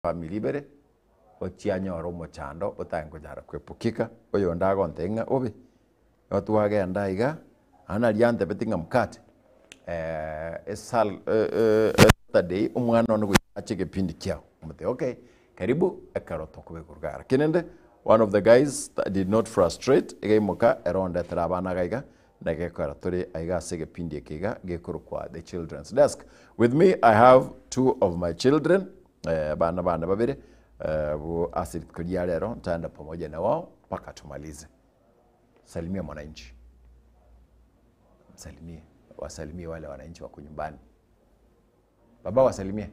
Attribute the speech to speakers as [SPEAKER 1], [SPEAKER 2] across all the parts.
[SPEAKER 1] family bere ochianyoro mochando otango jara kwepukika oyo ndago ntenga obi otwage ndaiga ana liante betinga mkate esal today umwana ono achike pindi kyao mute okay karibu ekaroto kube kurgara kinende one of the guys that did not frustrate egeimoka around trabana gaiga ndagekora turi aiga sege pindi ekiga gekuru kwa the children's desk. With me I have two of my children bana babiri bu asili kulia leo ntaenda pamoja na wao mpaka tumalize. Salimia mwananchi. Salimie, wasalimie wale wananchi wako nyumbani. Baba wasalimie.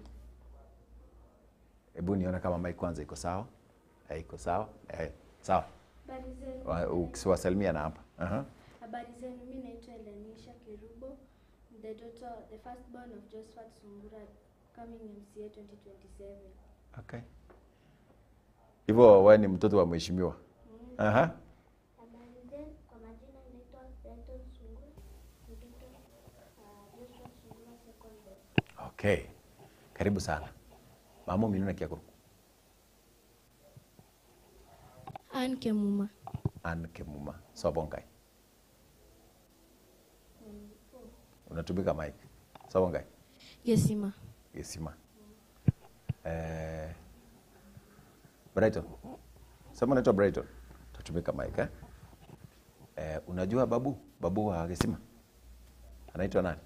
[SPEAKER 1] Hebu niona kama mic kwanza iko sawa. Iko sawa? Sawa. Ukiwasalimia na hapa.
[SPEAKER 2] Habari zenu, mimi naitwa Elanisha Kerubo, the daughter, the firstborn of Josephat Sungura, coming MCA 2027.
[SPEAKER 1] Okay. Hivyo wewe ni mtoto wa mheshimiwa.
[SPEAKER 2] Habari zenu, kwa majina naitwa Benton Sungura, mtoto Josephat Sungura secondary.
[SPEAKER 1] Okay. Karibu sana. Mama minuna kiakuru.
[SPEAKER 2] Anke Muma.
[SPEAKER 1] Anke Muma. Sobongai. Unatumika mic. Sobongai.
[SPEAKER 2] Yesima.
[SPEAKER 1] Yesima. Brighton. Sema naitwa Brighton. Tutumika mic unajua babu wa Yesima? Anaitwa nani?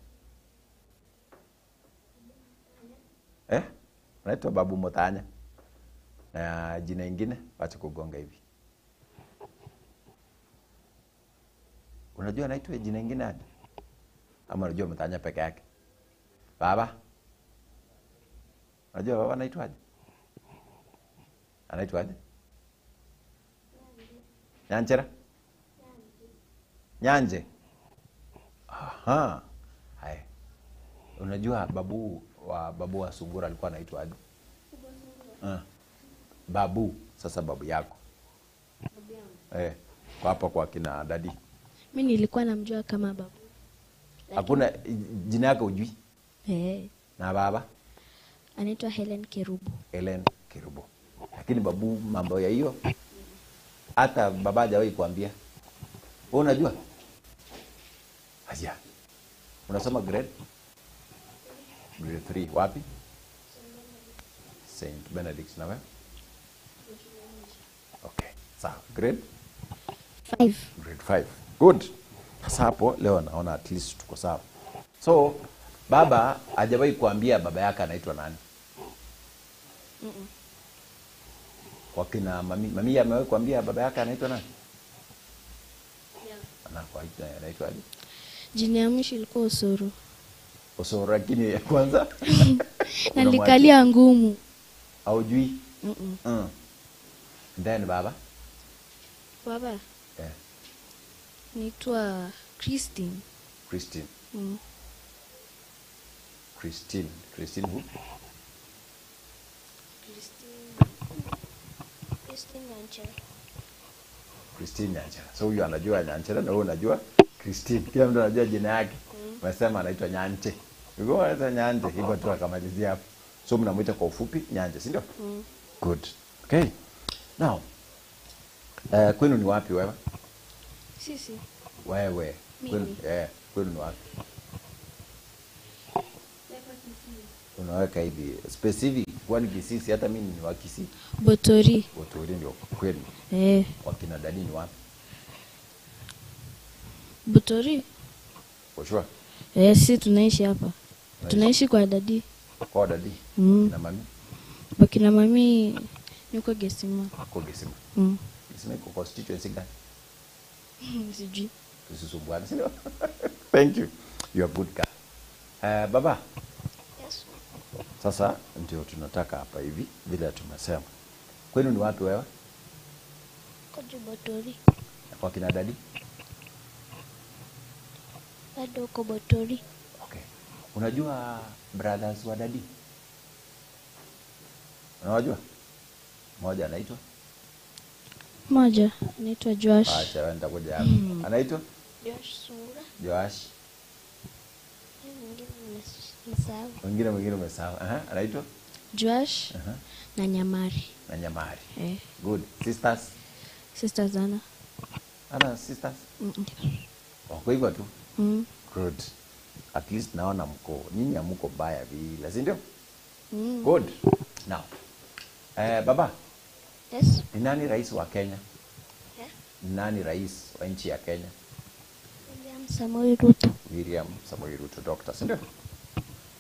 [SPEAKER 1] Anaitwa Babu Motanya. Na jina ingine wacha kugonga hivi. Unajua anaitwa jina ingine hadi? Ama unajua Motanya peke yake? Baba? Unajua baba anaitwaje? Anaitwaje? Nyanchera? Nyanje. Aha. Hai. Unajua babu wa Sungura alikuwa anaitwaje? Babu, sasa babu yako.
[SPEAKER 2] Babu yangu.
[SPEAKER 1] Kwa hapa kwa kina dadi.
[SPEAKER 2] Mimi nilikuwa namjua kama babu.
[SPEAKER 1] Hakuna jina yake hujui? Na baba?
[SPEAKER 2] Anaitwa Helen Kerubo.
[SPEAKER 1] Helen Kerubo. Lakini babu mambo ya hiyo hata baba hajawahi kuambia. Wewe unajua? Haya. Unasoma grade 3 wapi? St. Benedict na wewe? Okay. Sawa. Grade
[SPEAKER 2] 5.
[SPEAKER 1] Grade 5. Good. Sasa hapo leo naona at least tuko sawa. So baba hajawahi kuambia baba yake anaitwa nani? Kwa kina mami amewahi kuambia baba yake anaitwa nani? Anaitwa aje?
[SPEAKER 2] Jina ya mwisho ilikuwa Osoro.
[SPEAKER 1] Osoro, lakini kwanza
[SPEAKER 2] nalikalia ngumu.
[SPEAKER 1] Haujui? Then baba?
[SPEAKER 2] Baba? Naitwa Christine.
[SPEAKER 1] Christine. Christine who?
[SPEAKER 2] Christine Nyanchera.
[SPEAKER 1] Christine Nyanchera. So huyu anajua Nyanchera na wewe unajua Christine. Kila mtu anajua jina yake. Unasema anaitwa Nyante. Yuko anaitwa Nyante, hivyo tu akamalizia hapo. So mnamuita kwa ufupi Nyante, si ndio? Good. Okay. Now, kwenu ni wapi wewe?
[SPEAKER 2] Sisi.
[SPEAKER 1] Wewe. Kwenu kwenu ni wapi? Unaweka hivi specific kwani Kisii, hata mimi ni wa Kisii.
[SPEAKER 2] Botori.
[SPEAKER 1] Botori ndio kwenu. Wakina dadi ni wapi?
[SPEAKER 2] Botori.
[SPEAKER 1] For sure.
[SPEAKER 2] Sisi tunaishi hapa. Tunaishi kwa dadi.
[SPEAKER 1] Kwa dadi? Na mami?
[SPEAKER 2] Bakina mami yuko Gesima.
[SPEAKER 1] Kwa Gesima. Gesima iko constituency gani?
[SPEAKER 2] Sijui.
[SPEAKER 1] Usisumbuane, si ndio? Thank you. You are good guy. Baba?
[SPEAKER 2] Yes.
[SPEAKER 1] Sasa ndio tunataka hapa hivi bila tumesema. Kwenu ni wapi wewe?
[SPEAKER 2] Kwa Botori.
[SPEAKER 1] Kwa kina dadi?
[SPEAKER 2] Bado kwa Botori.
[SPEAKER 1] Okay. Unajua brothers wa dadi? Unawajua? Mmoja anaitwa?
[SPEAKER 2] Mmoja anaitwa Joash.
[SPEAKER 1] Acha wewe nitakuja hapo. Anaitwa?
[SPEAKER 2] Joash Sungura.
[SPEAKER 1] Joash.
[SPEAKER 2] Mwingine umesahau.
[SPEAKER 1] Mwingine umesahau. Anaitwa?
[SPEAKER 2] Joash na Nyamari.
[SPEAKER 1] Na Nyamari.
[SPEAKER 2] Eh.
[SPEAKER 1] Good. Sisters?
[SPEAKER 2] Sisters Anna.
[SPEAKER 1] Ana sisters? Wako hivyo tu? Good. At least naona mko, nyinyi hamuko baya vile, si ndio? Good. Now, baba.
[SPEAKER 2] Yes.
[SPEAKER 1] Ni nani rais wa Kenya?
[SPEAKER 2] Yeah.
[SPEAKER 1] Ni nani rais wa nchi ya Kenya?
[SPEAKER 2] William Samoei Ruto.
[SPEAKER 1] William Samoei Ruto, doctor, si ndio?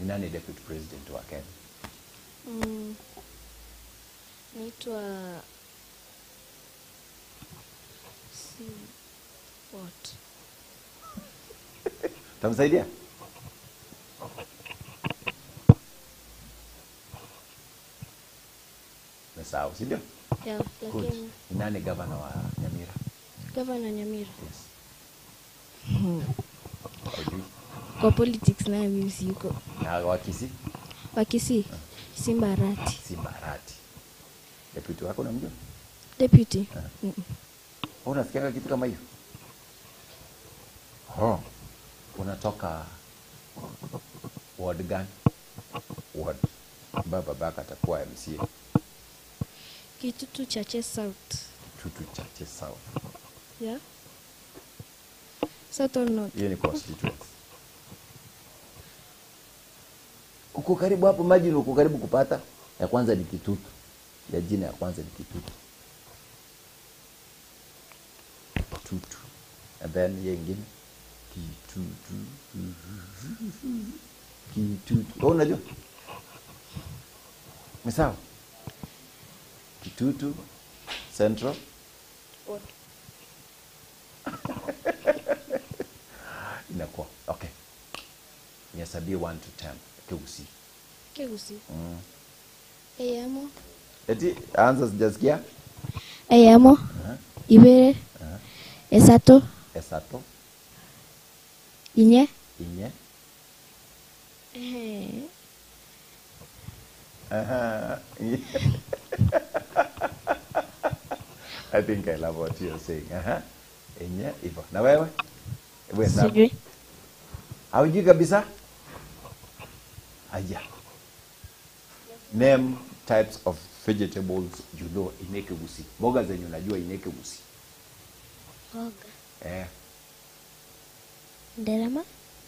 [SPEAKER 1] Ni nani deputy president wa Kenya?
[SPEAKER 2] Naitwa what?
[SPEAKER 1] Tamsaidia? Sawa, si ndio?
[SPEAKER 2] Yeah,
[SPEAKER 1] Good.
[SPEAKER 2] lakini
[SPEAKER 1] Ni nani governor wa Nyamira?
[SPEAKER 2] Governor Nyamira.
[SPEAKER 1] Yes. Hujui?
[SPEAKER 2] Kwa politics naye mimi siko.
[SPEAKER 1] Na wa Kisii?
[SPEAKER 2] Wa Kisii, Simba Arati.
[SPEAKER 1] Simba Arati. Deputy wako unamjua?
[SPEAKER 2] Deputy.
[SPEAKER 1] Unasikia kitu kama hiyo? Oh. Unatoka ward gani? Ward. Baba atakuwa MCA.
[SPEAKER 2] Kitutu Chache South.
[SPEAKER 1] Tutu Chache South.
[SPEAKER 2] Yeah. South or North?
[SPEAKER 1] Hiyo ni constituency. Uko karibu hapo, maji uko karibu kupata. Ya kwanza ni Kitutu. Ya jina ya kwanza ni Kitutu. Tutu. And then hiyo ingine Kitutu. Kitutu. Unajua? Ni sawa? Kitutu Central.
[SPEAKER 2] What?
[SPEAKER 1] Inakuwa. Okay. Niasabie 1 to 10. Keusi.
[SPEAKER 2] Keusi. Eyamo.
[SPEAKER 1] Eti anza sijasikia?
[SPEAKER 2] Eyamo. Ibere. Esato.
[SPEAKER 1] Esato.
[SPEAKER 2] Inye.
[SPEAKER 1] Inye. I think I love what you're saying. Inye, hivyo. Na wewe?
[SPEAKER 2] Sijui.
[SPEAKER 1] Haujui kabisa? Aya. Name types of vegetables you know in Keusi. Mboga zenye unajua in Keusi.
[SPEAKER 2] Mboga. Nderema.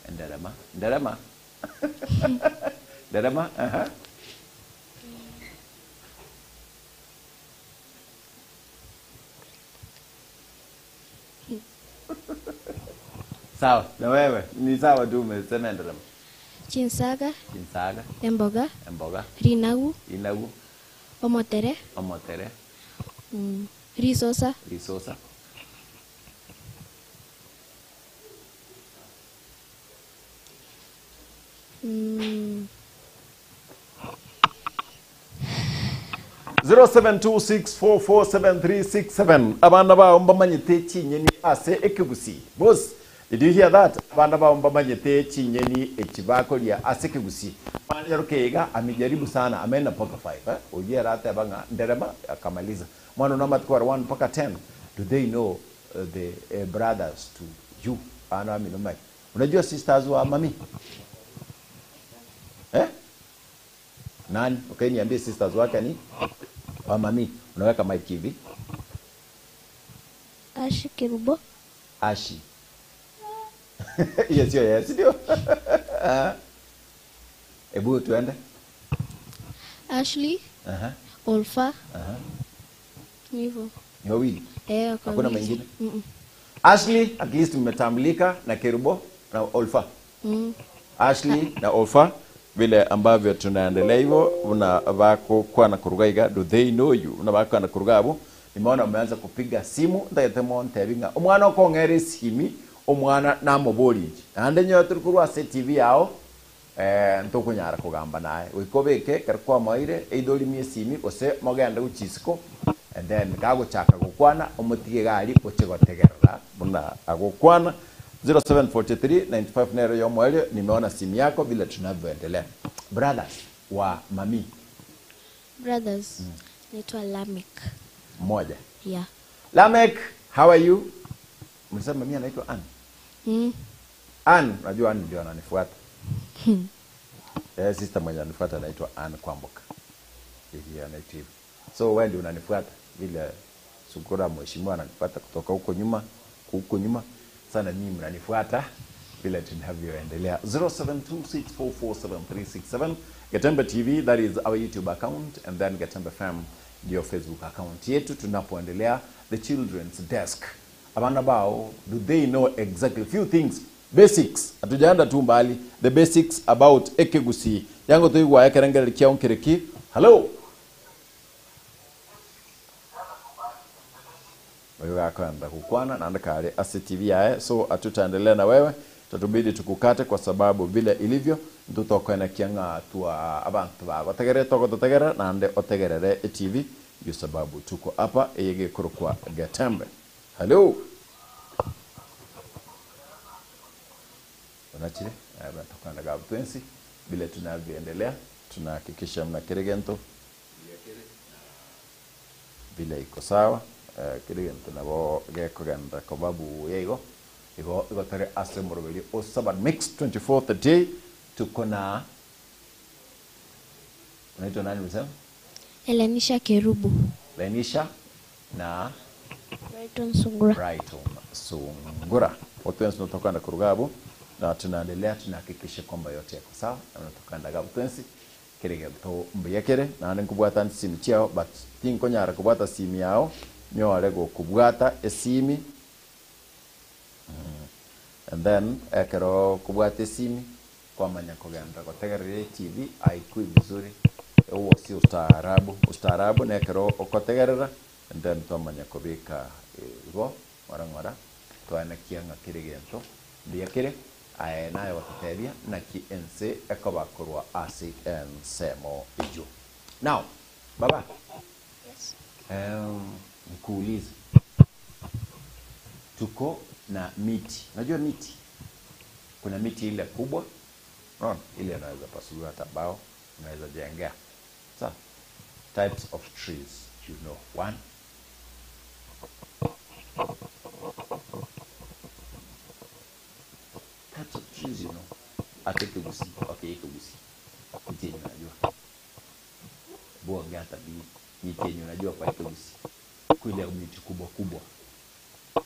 [SPEAKER 1] Nderema. Nderema. Nderema. Sawa, na wewe ni sawa tu umesema nderema.
[SPEAKER 2] Chinsaga.
[SPEAKER 1] Chinsaga.
[SPEAKER 2] Emboga.
[SPEAKER 1] Emboga.
[SPEAKER 2] Rinagu.
[SPEAKER 1] Inagu.
[SPEAKER 2] Omotere.
[SPEAKER 1] Omotere.
[SPEAKER 2] Risosa.
[SPEAKER 1] Risosa.
[SPEAKER 2] Mm.
[SPEAKER 1] 0726447367 abana ba mbamanyete chinyeni ase Ekeusi. Boss, did you hear that? Abana ba mbamanyete chinyeni echibako lia ase Ekeusi. Mwana rokega amejaribu sana, ameenda mpaka 5 Ujia rata banga nderema akamaliza. Mwana namba tukwa 1 mpaka 10. Do they know the brothers to you? Ana mimi nomai. Unajua sisters wa mami? Nani? Okay, niambie sisters wake ni wa mami. Unaweka mic hivi.
[SPEAKER 2] Ashi Kirubo.
[SPEAKER 1] Ashi. Yes, yes, ndio. Ebu tuende.
[SPEAKER 2] Ashley. Olfa. Hivyo.
[SPEAKER 1] Ni wawili. Hakuna mwingine.
[SPEAKER 2] Ashley,
[SPEAKER 1] at least mmetambulika na Kirubo na Olfa. Ashley na Olfa vile ambavyo tunaendelea hivyo unavako kwa na kurugaiga, do they know you? Unavako na kurugabo nimeona umeanza kupiga simu ndayetemo ntebinga umwana okongere simi umwana namuboriji ande nyote kurwa TV yao ntokunyara kugamba naye wikobeke karikwa maire eidoli mie simi ose mogenda guchisiko and then gago chaka gukwana umutige gali uchigotegerera buna agukwana 074395 nero ya mwele. Nimeona simu yako vile tunavyoendelea. Brothers wa mami.
[SPEAKER 2] Brothers. Naitwa Lamek.
[SPEAKER 1] Mmoja.
[SPEAKER 2] Yeah.
[SPEAKER 1] Lamek, how are you? Mlisema mami anaitwa Ann. Ann, najua Ann ndio ananifuata. Sister mwenye ananifuata anaitwa Ann Kwamboka. anaitwa hivyo. So wewe ndio unanifuata vile Sungura mheshimiwa ananifuata kutoka huko nyuma sana, mimi mnanifuata vile tunavyoendelea. 0726447367 Gatembe TV, that is our YouTube account, and then Gatembe FM ndio Facebook account yetu. Tunapoendelea the children's desk, abana bao, do they know exactly few things, basics, hatujaenda tu mbali, the basics about Ekegusi yango tuigwa yakerengere kiaonkereki. Hello wewe akaenda kukwana na ndakale ACTV yae, so atutaendelea na wewe, tutubidi tukukate kwa sababu vile ilivyo ndutokwena kianga tua abantu bagotegere togotegera na ande otegerere TV ndio sababu tuko hapa yege kurukwa Gatembe. Hello unachile aba tokana gabu twensi bila tunavyoendelea tunahakikisha mna kiregento bila iko sawa. Kiregento nabo geko ganda kwa babu yego igo tare asemorobeli o sabat mix 24th day tuko na unaitwa nani msema?
[SPEAKER 2] Elenisha Kerubu.
[SPEAKER 1] Lenisha na
[SPEAKER 2] Brighton Sungura.
[SPEAKER 1] Brighton Sungura. Wote tunatoka na Kurugabo na tunaendelea tunahakikisha kwamba yote yako sawa. Tunatoka na Gabo Twensi kirege to mbiyekere na nkubwata simu chao, but tinko nyara kubwata simu yao nyo alego kubwata esimi and then ekero kubwata esimi kwa manya koganda kwa tegerere TV aikui vizuri uwo si ustaarabu na ekero okotegerera and then tomanya kubika igo warangora twana kianga kirigento mbiyekere aye nayo wateteria na kiense ekobakorwa asi ensemo ijo. Now baba,
[SPEAKER 2] Yes.
[SPEAKER 1] nikuulize, tuko na miti, unajua miti kuna miti ile kubwa ile inaweza pasuliwa hata bao unaweza jengea. So types of trees, you know. One, types of trees, you know. Atekegusi, okay, Ekegusi. Miti yenye unajua. Bonge hata miti yenye unajua kwa Ekegusi. Kuile miti kubwa kubwa.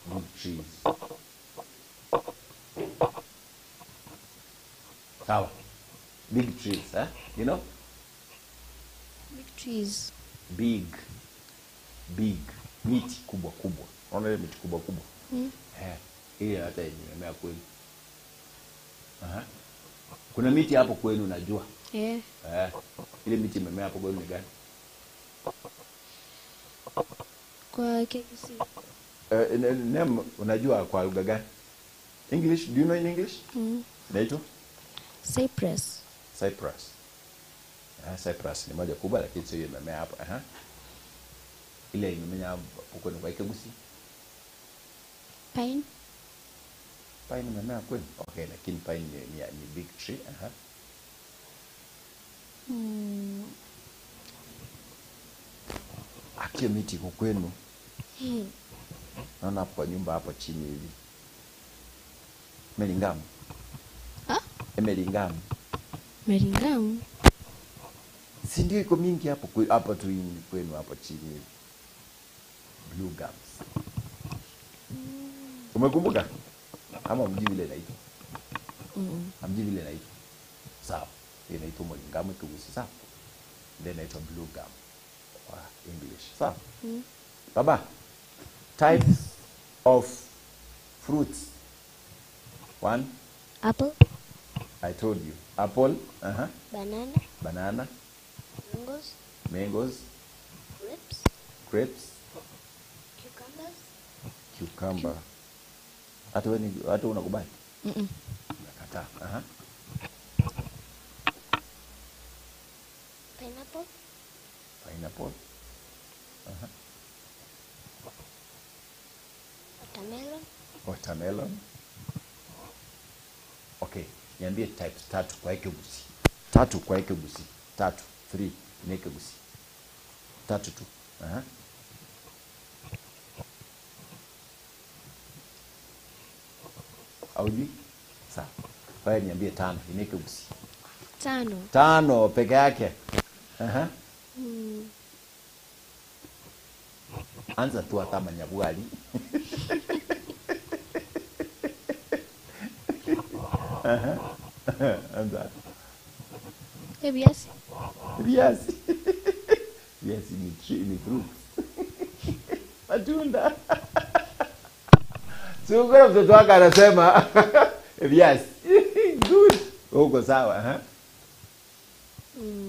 [SPEAKER 1] Big trees. Sawa. Big trees, you know?
[SPEAKER 2] Big trees.
[SPEAKER 1] Big miti kubwa kubwa. Unaona ile miti kubwa kubwa? Ile hata yenye imemea kweli. Kuna miti hapo kwenu unajua? Ile miti imemea hapo kwenu ni gani?
[SPEAKER 2] Kwa Ekegusi.
[SPEAKER 1] Name unajua kwa lugha gani? English, do you know in English? Naito?
[SPEAKER 2] Cypress.
[SPEAKER 1] Cypress. Cypress ni moja kubwa lakini sio imemea hapo. Ile imemea hapo kwenu kwa Ekegusi?
[SPEAKER 2] Pine.
[SPEAKER 1] Pine imemea kwenu? Okay, lakini pine ni big tree. Akia miti kwa kwenu. Naona hapo kwa nyumba hapo chini hivi. Melingamu. Melingamu.
[SPEAKER 2] Melingamu.
[SPEAKER 1] Si ndio iko mingi hapo tu kwenu hapo chini hivi. Blue gums. Umekumbuka? Ama mji vile inaitwa? Mji vile inaitwa. Sawa. Inaitwa Melingamu Ekegusi, sawa. Then inaitwa blue gum kwa English. Sawa. Baba, types of fruits. One,
[SPEAKER 2] Apple.
[SPEAKER 1] I told you. Apple,
[SPEAKER 2] Banana.
[SPEAKER 1] mangoes, grapes, cucumber. Hata unakubali? Unakataa. Pineapple. Watermelon. Okay, niambie types tatu kwa Ekegusi. 3 ni Ekegusi. 3 tu. Aujui? Sawa. Wewe niambie 5 ni Ekegusi.
[SPEAKER 2] 5.
[SPEAKER 1] 5 peke yake. Anza tu hata manyabwali. Anza.
[SPEAKER 2] Viazi.
[SPEAKER 1] Viazi. Viazi ni fruits. Matunda. Sungura mtoto wako anasema viazi. Good. Uko sawa,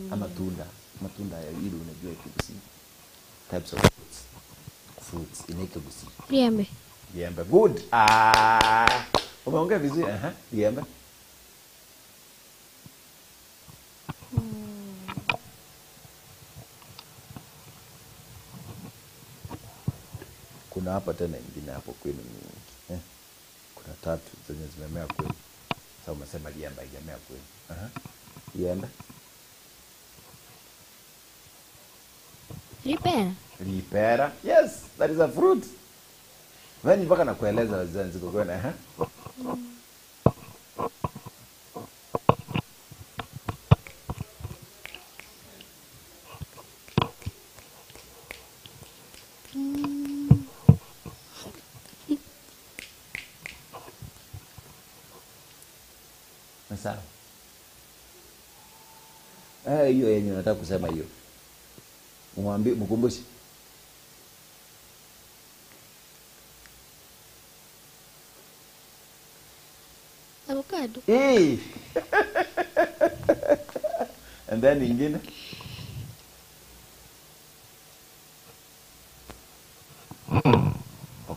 [SPEAKER 1] Matunda. Matunda ya ile unajua Kikusi. Types of fruits in Kikusi.
[SPEAKER 2] Liembe.
[SPEAKER 1] Liembe. Good. Umeongea vizuri, liembe. Kuna hapa tena ingine hapo kwenu mingi. Kuna 3 zenye zimemea kwenu. Sasa umesema liembe haijamea kwenu. Liembe.
[SPEAKER 2] Lipera.
[SPEAKER 1] Lipera. Yes, that is a fruit. Wewe mpaka nakueleza wazee ziko kwenu, Sawa. Hiyo yenye nataka kusema hiyo. Mwambie mkumbushe.
[SPEAKER 2] Avocado.
[SPEAKER 1] And then ingine.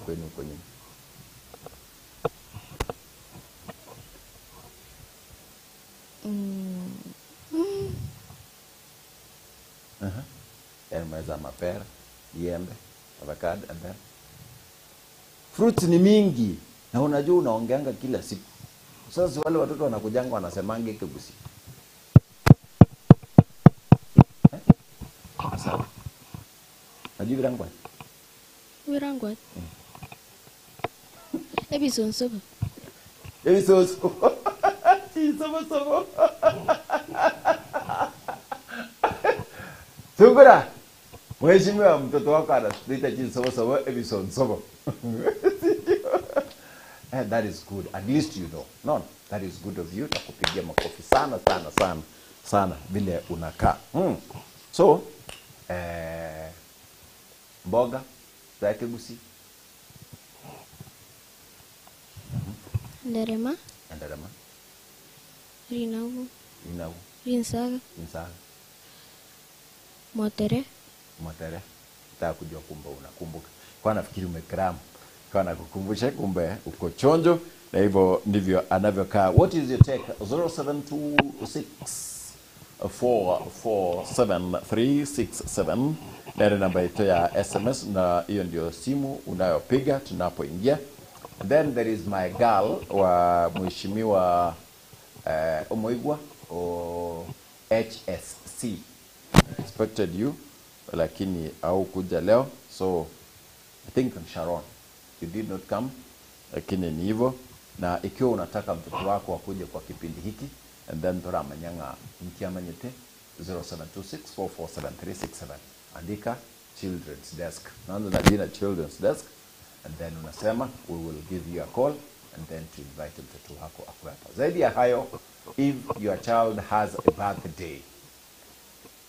[SPEAKER 1] Kwenu kwenye. Meza mapera, liembe, avocado, and then fruits ni mingi na unajua unaongeanga kila siku. Sasa wale watoto wanakujanga wanasemange Kikusi. Sawa. Najua virangwa.
[SPEAKER 2] Virangwa. Episode soba.
[SPEAKER 1] Soba. Sungura. Mheshimiwa mtoto wako anatuita chini soba episode soba. That is good. At least you know. No, that is good of you. Takupigia makofi sana vile unakaa. So, mboga za Kikusi.
[SPEAKER 2] Nderema. Rinawu. Rinsaga. Motere.
[SPEAKER 1] Nataka kujua kumbe unakumbuka. Kwa nafikiri umekram. Kwa nakukumbusha kumbe uko chonjo na hivyo ndivyo anavyokaa. What is your take? 0726447367 ndio namba yetu ya SMS na hiyo ndio simu unayopiga tunapoingia. Then there is my girl wa mheshimiwa Omoigwa o HSC. Expected you lakini au kuja leo, so I think Sharon you did not come, lakini ni hivyo. Na ikiwa unataka mtoto wako akuje kwa kipindi hiki, and then tora manyanga mkiamanyete 0726447367 andika children's desk, naanza na jina children's desk, and then unasema we will give you a call and then to invite mtoto wako akue hapa. Zaidi ya hayo, if your child has a birthday,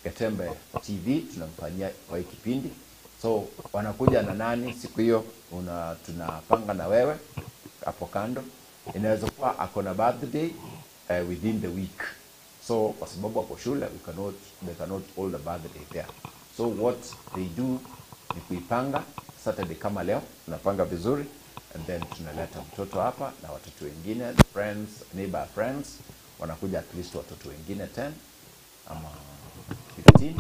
[SPEAKER 1] Gatembe TV tunamfanyia kwa kipindi. So wanakuja na nani siku hiyo, tunapanga na wewe hapo kando. Inaweza kuwa ako na birthday within the week. So kwa sababu ako shule they cannot hold a birthday there. So what they do ni kuipanga Saturday kama leo, tunapanga vizuri, and then tunaleta mtoto hapa na watoto wengine, friends, neighbor friends, wanakuja at least watoto wengine 10 ama 15,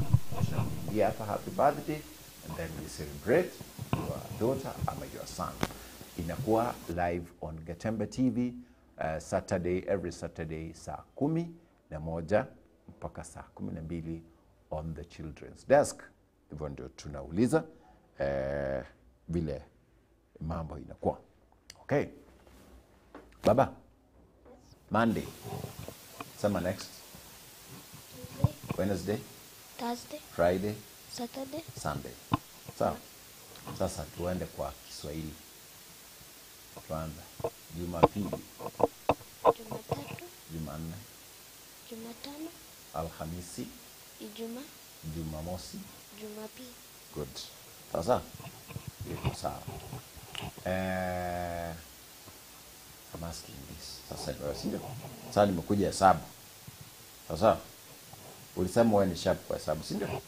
[SPEAKER 1] tunamwambia hapa happy birthday, and then we celebrate your daughter ama your son. Inakuwa live on Gatembe TV every Saturday saa 11 mpaka saa 12 on the children's desk. Hivyo ndio tunauliza vile mambo inakuwa. Okay. Baba. Monday. Sema next. Tuesday. Wednesday.
[SPEAKER 2] Thursday.
[SPEAKER 1] Friday.
[SPEAKER 2] Saturday.
[SPEAKER 1] Sunday. Sawa. Sasa tuende kwa Kiswahili. Tuanze. Jumapili,
[SPEAKER 3] Jumatatu,
[SPEAKER 1] Jumanne,
[SPEAKER 3] Jumatano,
[SPEAKER 1] Alhamisi,
[SPEAKER 3] Ijumaa,
[SPEAKER 1] Jumamosi.
[SPEAKER 3] Jumapili.
[SPEAKER 1] Good. Sasa iko sawa. I'm asking this. Sasa ndio. Sasa nimekuja hesabu. Sasa ulisema wewe ni sharp kwa hesabu, si ndio?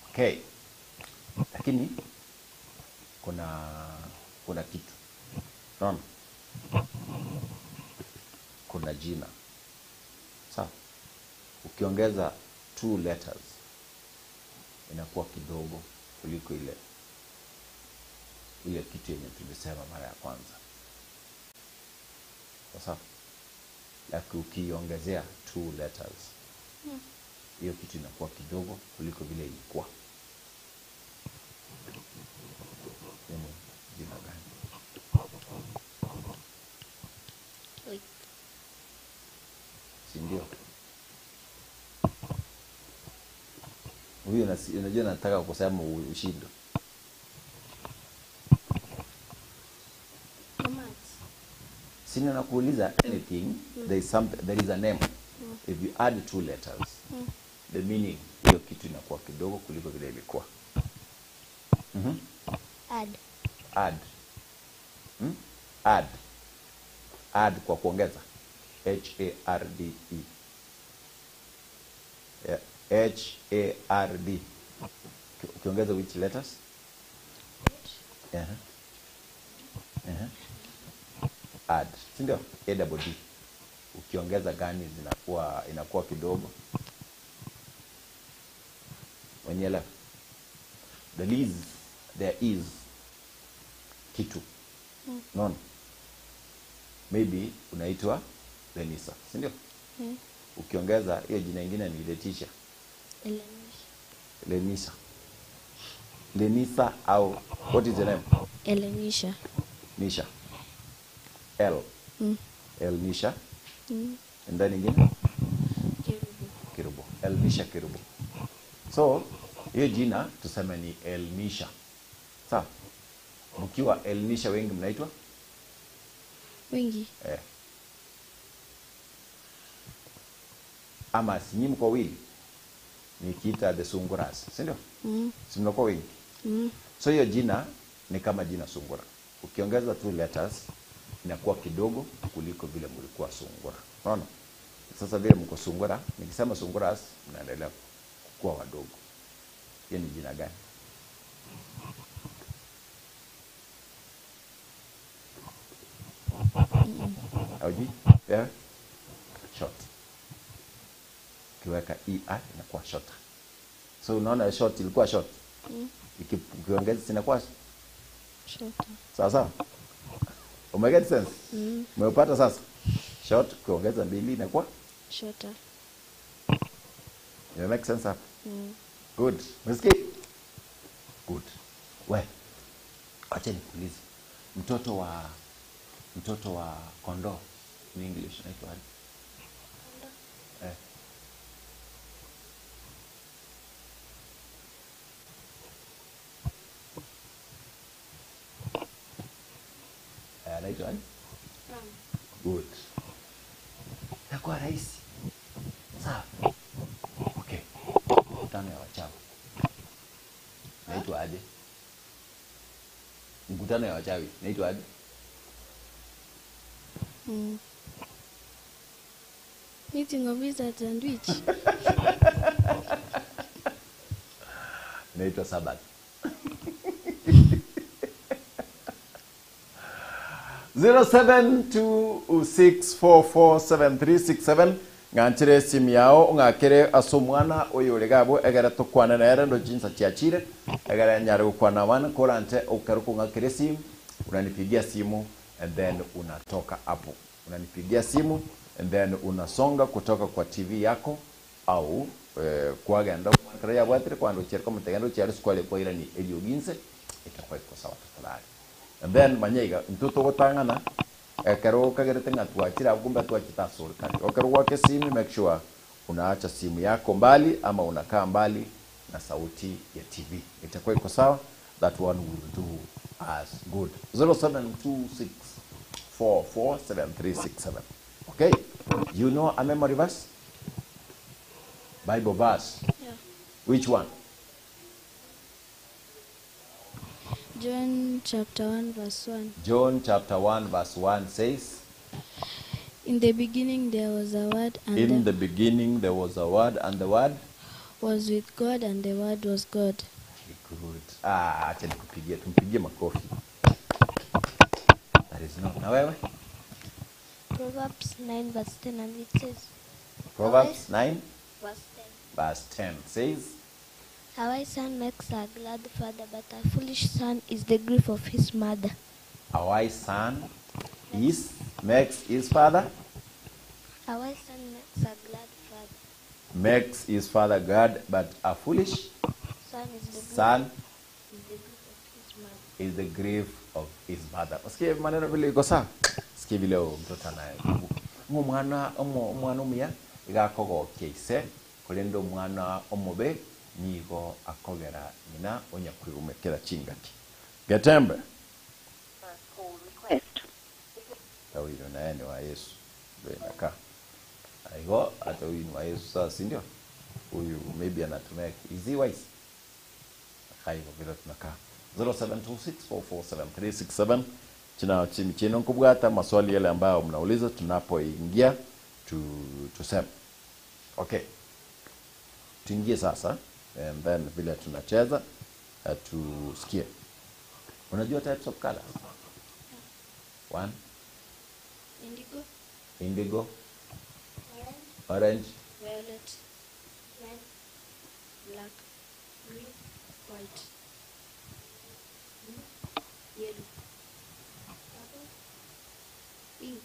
[SPEAKER 1] Okay. Lakini kuna kitu. Unaona? Kuna jina. Sawa. Ukiongeza 2 letters inakuwa kidogo kuliko ile kitu yenye tulisema mara ya kwanza. Sasa lakini ukiongezea 2 letters hiyo kitu inakuwa kidogo kuliko vile ilikuwa. Jina gani?
[SPEAKER 3] Oi.
[SPEAKER 1] Si ndio? Huyo unajua nataka kusema ushindo. Sina nakuuliza anything, there is a name. If you add 2 letters, the meaning hiyo kitu inakuwa kidogo kuliko vile ilikuwa. Add kwa kuongeza. HARD. HARD. Ukiongeza which letters? Add. Si ndio? ADD. Ukiongeza gani inakuwa kidogo. Wanyela. There is kitu. None. Maybe unaitwa Lenisa, si ndio? Ukiongeza hiyo jina lingine ni Letitia. Lenisa au what is the name?
[SPEAKER 3] Elenisha.
[SPEAKER 1] Nisha. L. Nisha. And then again? Kirubo. Nisha Kirubo. So, hiyo jina tuseme ni Nisha. Sawa? Mkiwa Nisha wengi mnaitwa?
[SPEAKER 3] Wengi.
[SPEAKER 1] Ama si nyinyi mko wawili? Nikiita the Sunguras, si ndio? Si mnakuwa wengi? So hiyo jina ni kama jina Sungura. Ukiongeza 2 letters inakuwa kidogo kuliko vile mlikuwa Sungura. Unaona? Sasa vile mko Sungura, nikisema Sunguras mnaendelea kukua wadogo. Hiyo ni jina gani? Auji? Yeah. Short. Ukiweka ER inakuwa short. So unaona short ilikuwa short. Ukiongeza inakuwa
[SPEAKER 3] Shorter.
[SPEAKER 1] Sawa. Umeget sense? Umepata sasa? Short kuongeza 2 inakuwa
[SPEAKER 3] Shorter.
[SPEAKER 1] It make sense hapo? Good. Msikia? Good. We. Acha nikuulize. Mtoto wa kondoo in English inaitwa aje? Anaitwa aje? Good. Itakuwa rahisi. Sawa. Okay. Mkutano ya wachawi. Naitwa aje? Mkutano ya wachawi. Naitwa aje?
[SPEAKER 3] Meeting of wizards and witch.
[SPEAKER 1] Naitwa Sabath. 0726447367 ng'anchire simu yao ng'akire asomwana oyo regabo egara tukwana nere ndo jinsa chiachire egara nyare ukwana wana korante ukaruko ng'akire simu unanipigia simu and then unatoka hapo unanipigia simu and then unasonga kutoka kwa TV yako au kuagenda kwa ya bwatire kwando cherko mtegendo chari skwale kwa ira ni elioginse itakuwa iko sawa tafadhali. And then manyaiga mtoto gotangana karo kagerete ngatwachira kumbe twachita sorikali okero wake simu make sure unaacha simu yako mbali ama unakaa mbali na sauti ya TV. Itakuwa iko sawa. That one will do as good. 0726447367. Okay? You know a memory verse? Bible verse.
[SPEAKER 3] Yeah.
[SPEAKER 1] Which one?
[SPEAKER 3] John chapter 1 verse 1.
[SPEAKER 1] John chapter 1 verse 1 says,
[SPEAKER 3] In the beginning there was a word, and
[SPEAKER 1] in the beginning there was a word, and the word
[SPEAKER 3] was with God, and the word was God.
[SPEAKER 1] good. Acha nikupigie, tumpigie makofi. That is not. Na wewe?
[SPEAKER 4] Proverbs 9 verse 10, and it says,
[SPEAKER 1] Proverbs 9
[SPEAKER 4] verse 10.
[SPEAKER 1] verse 10 says,
[SPEAKER 4] A wise son makes a glad father, but a foolish son is the grief of his mother.
[SPEAKER 1] a wise son makes his father,
[SPEAKER 4] A wise son makes a glad father.
[SPEAKER 1] makes his father glad, but a foolish
[SPEAKER 4] Son is the grief,
[SPEAKER 1] son
[SPEAKER 4] is the grief of his mother.
[SPEAKER 1] is the grief of his mother. Usikie maneno vile iko sawa. Usikie vile mtoto anaye. Mwana umya igakogokia ise kuri ndo mwana omobe nigo akogera nyina onya kwirumekera chingaki. Getembe. Tawiro naye ni wa Yesu. Benaka. Aigo hata huyu ni wa Yesu sasa, si ndio? Huyu maybe anatumia is he wise? Haigo vile tunakaa. 0726447367 chino kubwata maswali yale ambayo mnauliza tunapoingia tuseme. Okay. Tuingie sasa and then vile tunacheza tusikie. Unajua types of colors? One,
[SPEAKER 3] Indigo,
[SPEAKER 1] indigo, orange,
[SPEAKER 3] violet, red, black, green, white, yellow, pink,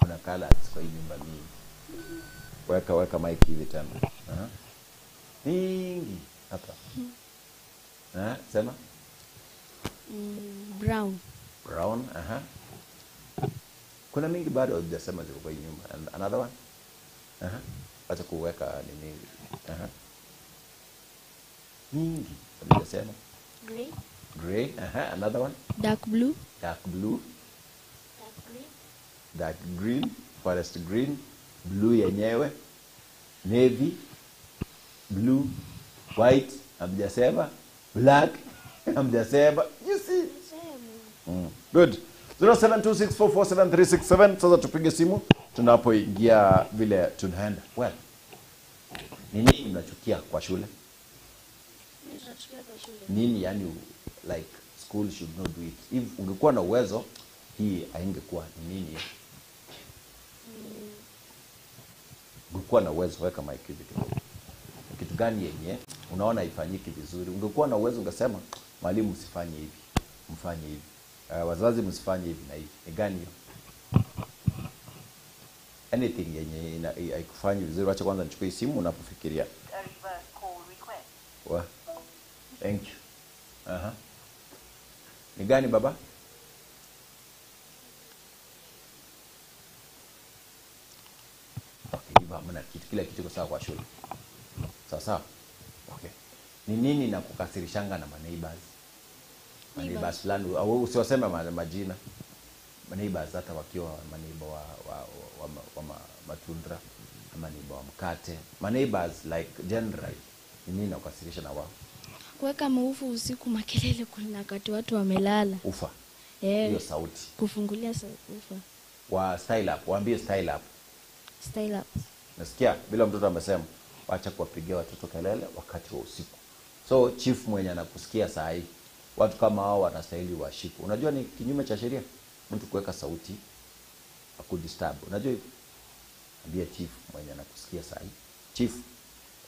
[SPEAKER 1] kuna colors kwa hii nyumba mingi. Weka mic hivi tena. Mingi hapa. Sema
[SPEAKER 3] brown,
[SPEAKER 1] brown, kuna mingi bado hujasema ziko kwa hii nyumba. And another one? Acha kuweka nini? Mingi hujasema.
[SPEAKER 4] Grey,
[SPEAKER 1] Gray, another one?
[SPEAKER 3] dark blue,
[SPEAKER 1] Dark blue,
[SPEAKER 4] dark green,
[SPEAKER 1] dark green, forest green, blue yenyewe, navy, blue, white, hamjasema, black, hamjasema. You see? Good. 0726447367. Sasa tupige simu tunapoingia vile tunaenda. Well, nini mnachukia kwa shule? Nini yani like school should not do it. If ungekuwa na uwezo hii haingekuwa ni nini? Ungekuwa na uwezo, weka mic hivi kidogo. Kitu gani yenye unaona ifanyiki vizuri? Ungekuwa na uwezo ungesema mwalimu msifanye hivi, mfanye hivi. Wazazi msifanye hivi na hivi. Ni gani hiyo? Anything yenye haikufanyi vizuri, acha kwanza nichukue simu unapofikiria. Wa. Thank you. Ni gani baba? Okay, baba kila kitu kiko sawa kwa shule. Sawa. Okay. Ni nini na kukasirishanga na maneighbors? Maneighbors fulani au usiwaseme majina. Maneighbors hata wakiwa maneighbor wa matundra ama neighbor wa mkate. Maneighbors like generally. Ni nini na kukasirisha na wao?
[SPEAKER 3] kuweka muufu usiku, makelele kuna wakati watu wamelala.
[SPEAKER 1] Ufa. Hiyo sauti.
[SPEAKER 3] Kufungulia ufa.
[SPEAKER 1] Wa style up, waambie style up.
[SPEAKER 3] Style up.
[SPEAKER 1] Nasikia bila mtoto amesema acha kuwapigia watoto kelele wakati wa usiku. So chief mwenye anakusikia saa hii, watu kama hao wanastahili washikwe. Unajua ni kinyume cha sheria mtu kuweka sauti akudisturb. Unajua hivyo? Ambia chief mwenye anakusikia saa hii, chief,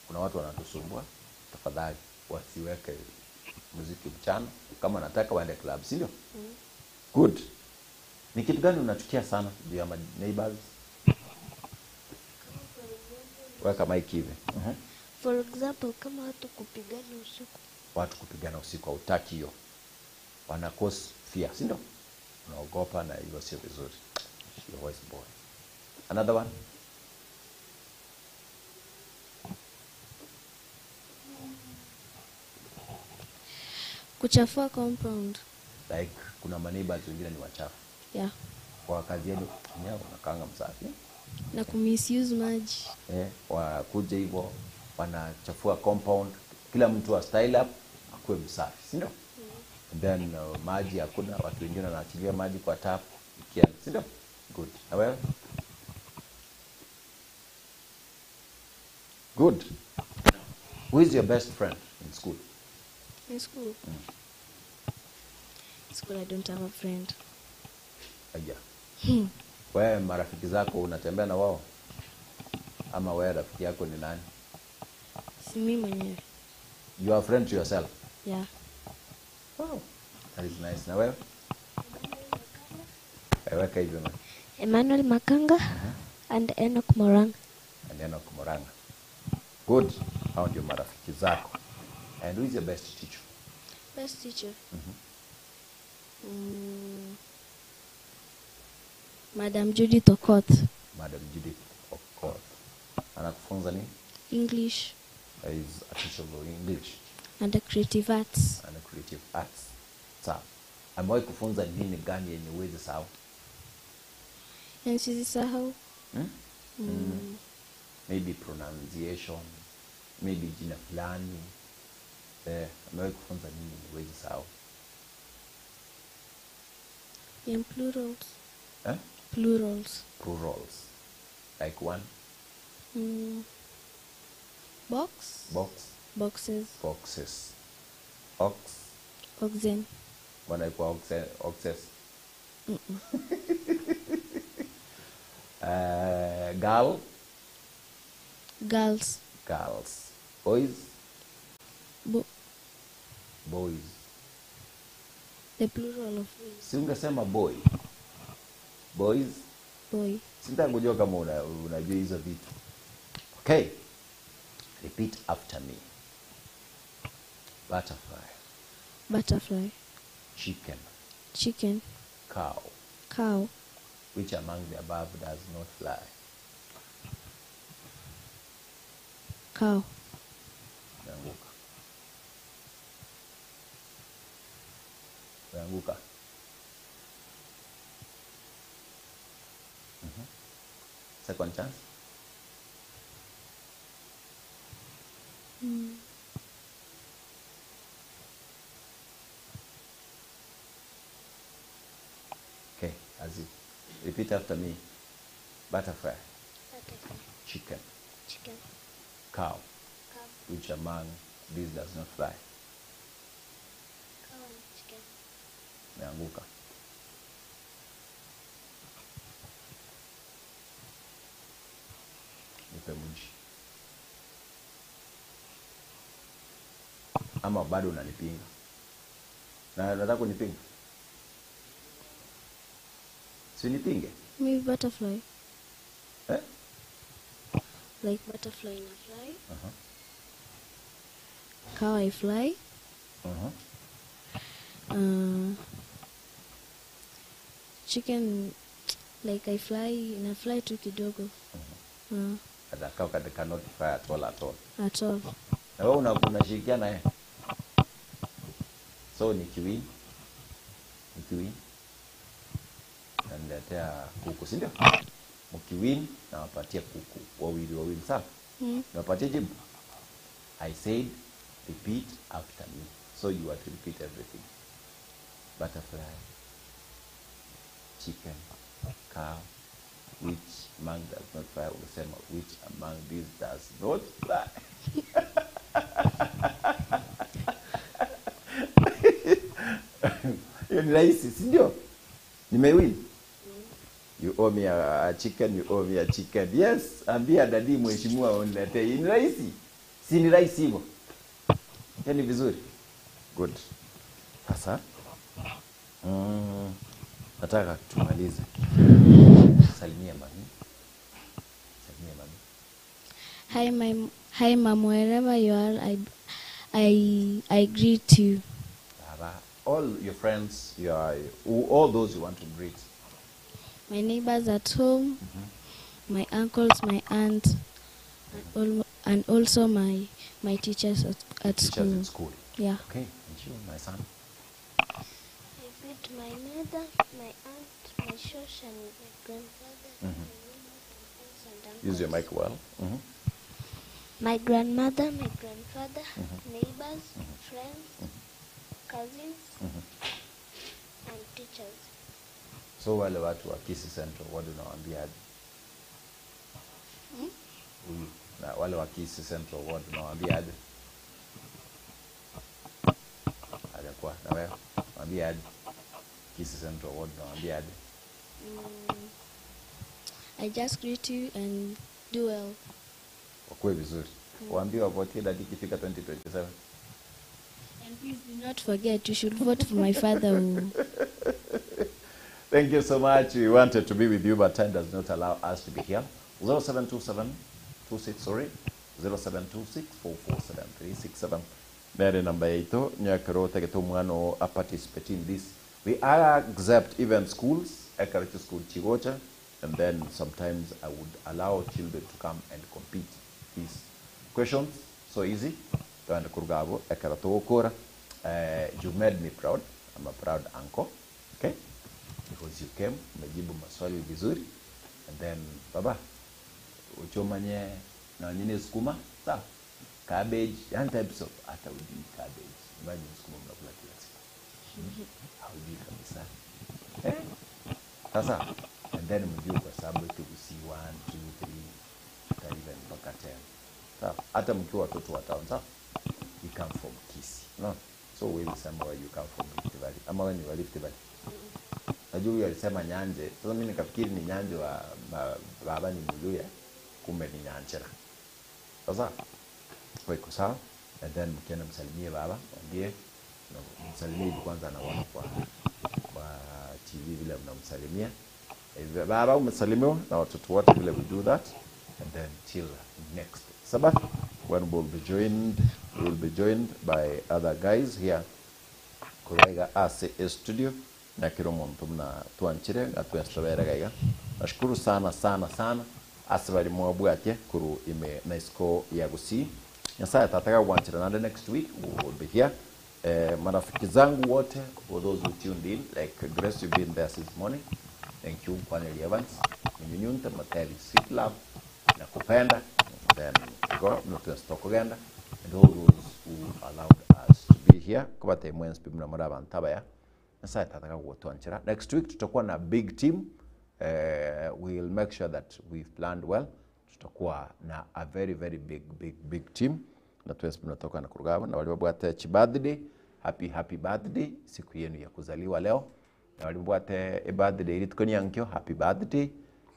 [SPEAKER 1] kuna watu wanatusumbua, tafadhali wasiweke muziki mchana, kama nataka waende club, si ndio? Good. Ni kitu gani unachukia sana juu ya neighbors? Weka mic hivi.
[SPEAKER 4] For example, kama watu kupigana usiku.
[SPEAKER 1] Watu kupigana usiku hautaki hiyo. Wana cause fear, si ndio? unaogopa na hivyo sio vizuri. You're always boy. Another one?
[SPEAKER 3] Kuchafua compound.
[SPEAKER 1] Like kuna maneighbors wengine ni wachafu.
[SPEAKER 3] Yeah.
[SPEAKER 1] Kwa kazi yenu nyewe unakaanga msafi.
[SPEAKER 3] Na kumisuse maji.
[SPEAKER 1] Wakuje hivyo wanachafua compound, kila mtu wa style up akuwe msafi, si ndio? And then maji hakuna, watu wengine wanaachilia maji kwa tap ikienda, si ndio? Good. Na wewe? Good. Who is your best friend in school?
[SPEAKER 3] In school? In school I don't have a friend.
[SPEAKER 1] Aya. Wewe marafiki zako unatembea na wao? Ama wewe rafiki yako ni nani?
[SPEAKER 3] Si mimi mwenyewe.
[SPEAKER 1] You are a friend to yourself?
[SPEAKER 3] Yeah.
[SPEAKER 1] Wow. That is nice. Na wewe? Weka hivyo man.
[SPEAKER 4] Emmanuel Makanga and Enoch Moranga.
[SPEAKER 1] And Enoch Moranga. Good. Hao ndio marafiki zako. And who is your best teacher?
[SPEAKER 3] Best teacher? Madam Judith Okoth.
[SPEAKER 1] Madam Judith Okoth. Anakufunza nini?
[SPEAKER 3] English.
[SPEAKER 1] Is a teacher of English.
[SPEAKER 3] And the creative arts.
[SPEAKER 1] And the creative arts. Sawa. Amewahi kufunza nini gani yenye uwezi sahau?
[SPEAKER 3] Nisisahau.
[SPEAKER 1] Maybe pronunciation, maybe jina fulani. Amewahi kufunza nini yenye uwezi sahau?
[SPEAKER 3] In plurals. Plurals.
[SPEAKER 1] Plurals. Like one?
[SPEAKER 3] Box.
[SPEAKER 1] Box.
[SPEAKER 3] Boxes.
[SPEAKER 1] Boxes. Ox.
[SPEAKER 3] Oxen.
[SPEAKER 1] Wanaikuwa oxes. Girl.
[SPEAKER 3] Girls.
[SPEAKER 1] Girls. Boys. Boys.
[SPEAKER 3] The plural of boys.
[SPEAKER 1] Si ungesema boy. Boys.
[SPEAKER 3] Boy.
[SPEAKER 1] Sitangujua kama unajua hizo vitu. Okay. Repeat after me. Butterfly.
[SPEAKER 3] Butterfly.
[SPEAKER 1] Chicken.
[SPEAKER 3] Chicken.
[SPEAKER 1] Cow.
[SPEAKER 3] Cow.
[SPEAKER 1] Which among the above does not fly?
[SPEAKER 3] Cow.
[SPEAKER 1] Umeanguka. Umeanguka. Second chance. Okay, Aziz. Repeat after me. Butterfly.
[SPEAKER 4] Butterfly.
[SPEAKER 1] Chicken.
[SPEAKER 4] Chicken.
[SPEAKER 1] Cow.
[SPEAKER 4] Cow.
[SPEAKER 1] Which among these does not fly?
[SPEAKER 4] Cow and chicken.
[SPEAKER 1] Umeanguka. Nipe mji. Ama bado unanipinga? Na nataka kunipinga? Si nipinge?
[SPEAKER 3] Maybe butterfly.
[SPEAKER 1] Eh?
[SPEAKER 3] Like butterfly in a fly.
[SPEAKER 1] Uh-huh.
[SPEAKER 3] Cow I fly.
[SPEAKER 1] Uh-huh.
[SPEAKER 3] Chicken like I fly in a fly tu kidogo.
[SPEAKER 1] At a cow cannot fly at all at all.
[SPEAKER 3] At all.
[SPEAKER 1] Na wewe unashirikiana naye. So nikiwin. Naletea kuku, si ndio? Mkiwin na wapatia kuku wawili sawa? Nawapatia jibu. I said repeat after me. So you have to repeat everything. Butterfly, chicken, cow, which among does not fly? Unasema which among these does not fly? Hiyo ni rahisi, si ndio? Nimewin. You owe me a chicken, you owe me a chicken. Yes, ambia dadi mheshimiwa uniletee. Ni rahisi. Si ni rahisi hivyo? Yaani vizuri. Good. Sasa nataka tumalize. Salimia mami.
[SPEAKER 3] Hi mom, wherever you are, I greet you.
[SPEAKER 1] all your friends, all those you want to greet.
[SPEAKER 3] My neighbors at home, my uncles, my aunt, and also my teachers at
[SPEAKER 1] Teachers
[SPEAKER 3] school.
[SPEAKER 1] in school.
[SPEAKER 3] Yeah.
[SPEAKER 1] Okay, and you, my son.
[SPEAKER 4] I greet my mother, my aunt, my shosh, and my grandfather, my neighbors, and aunts and uncles.
[SPEAKER 1] Use your mic well.
[SPEAKER 4] My grandmother, my grandfather, neighbors, friends, cousins, and teachers.
[SPEAKER 1] So wale watu wa Kisii Central, what do unawaambiaje? Huyu na wale wa Kisii Central, what do unawaambiaje? Alikuwa na wewe waambiaje? Kisii Central, what do unawaambiaje?
[SPEAKER 3] I just greet you and do well.
[SPEAKER 1] Wakue vizuri. Waambie wavote dadi ikifika 2027.
[SPEAKER 3] And please do not forget, you should vote for my father.
[SPEAKER 1] Thank you so much. We wanted to be with you, but time does not allow us to be here. 0727-447-367. Nere namba yetu nyakaro tegeto mwano a participate in this. We accept even schools, Ekarite School Chigocha, and then sometimes I would allow children to come and compete. These questions, so easy. Tuende kurugabo Ekarato Okora. You made me proud. I'm a proud uncle. Okay? Because you came, umejibu maswali vizuri, and then baba uchomanye na nini sukuma sawa, cabbage, and types of hata ujui cabbage. Imagine sukuma mnakula kila siku, haujui kabisa sasa, and then mjue kwa sababu tukusi 1, 2, 3 hata even mpaka 10 sawa, hata mkiwa watoto wa town sawa, you come from Kisii, no, so wewe sema where you come from Rift Valley, ama wewe ni wa Rift Valley. Najua huyu alisema Nyanje. Sasa mimi nikafikiri ni Nyanje wa baba ni Mluya, kumbe ni Nyanchera. Sasa kwa iko sawa, and then mkienda msalimie baba, mwambie msalimie kwanza anaona kwa TV vile mnamsalimia. Baba umesalimiwa na watoto wote vile we do that, and then till next Sabbath when we'll be joined by other guys here kuraiga AC studio na kiromonto mna tuanchire gatwestabera gaiga. Nashukuru sana asibali mwabwate kuru ime na isko ya gusi nyasaya tataka kuanchira na next week we will be here. Marafiki zangu wote, for those who tuned in, like Grace, you've been there since morning. Thank you, Kwaneli Evans, Mnyunyunte, Mateli, Sweet Love, Nakupenda, then go, Nutestokoganda, and all those who allowed us to be here. Kubate mwenzi pimuna maraba ntabaya. Nasa tataka kutuanchira. Next week tutakuwa na big team. We'll make sure that we've planned well. Tutakuwa na a very big team. Na tuwezi tunatoka na kurugaba na walibwate birthday. Happy birthday, siku yenu ya kuzaliwa leo. Na walibwate birthday ilitukoni yankyo, happy birthday.